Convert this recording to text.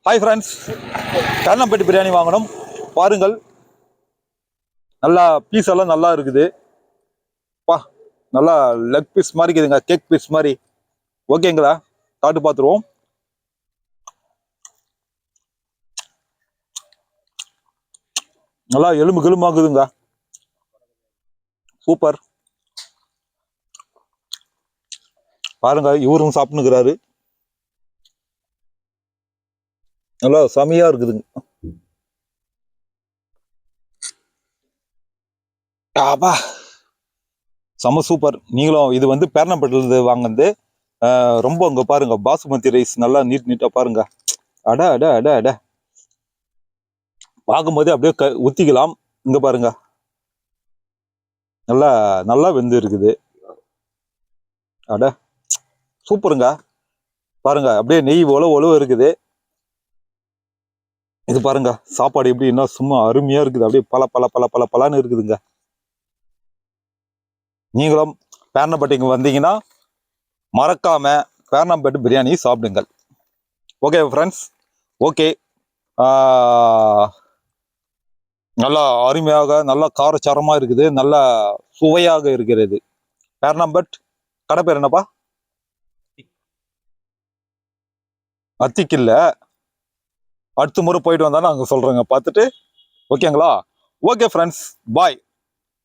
Hi friends, கர்ணம்பேட்டு biryani வாங்கணும் பாருங்கள். நல்லா பீஸ் எல்லாம் நல்லா இருக்குது. பா, நல்லா லெக் பீஸ் மாதிரி இருக்குதுங்க, கேக் பீஸ் மாதிரி. ஓகேங்களா, சாப்பிட்டு பார்த்துருவோம். நல்லா எலும்பு கெலும்பாக்குதுங்க, சூப்பர். பாருங்க, இவரும் சாப்பிட்டுக்கிறாரு. நல்லா செமையா இருக்குதுங்க. ஆபா, செம சூப்பர். நீங்களும் இது வந்து பேரணப்பட்டிலிருந்து வாங்குறது. ரொம்ப அங்க பாருங்க, பாசுமதி ரைஸ் நல்லா நீட்டா பாருங்க. அட அட அட அட, பார்க்கும்போதே அப்படியே ஊத்திக்கலாம். இங்க பாருங்க, நல்லா நல்லா வெந்து இருக்குது. அட சூப்பருங்க. பாருங்க, அப்படியே நெய் ஒளவு இருக்குது. இது பாருங்க, சாப்பாடு எப்படி என்ன சும்மா அருமையா இருக்குது. அப்படியே பல பல பல பல பலன்னு இருக்குதுங்க. நீங்களும் பேரணப்பட்டிக்கு வந்தீங்கன்னா மறக்காம பேரணப்பேட்டு பிரியாணி சாப்பிடுங்கள். Okay friends, okay. நல்லா அருமையாக, நல்லா காரச்சாரமா இருக்குது, நல்லா சுவையாக இருக்கிறது. பேரணம்பேட் கடை பேர் என்னப்பா? அத்திக்கில்ல. அடுத்த முறை போயிட்டு வந்தாலும் அங்கே சொல்றேங்க பார்த்துட்டு. ஓகேங்களா? ஓகே ஃப்ரெண்ட்ஸ், பாய்.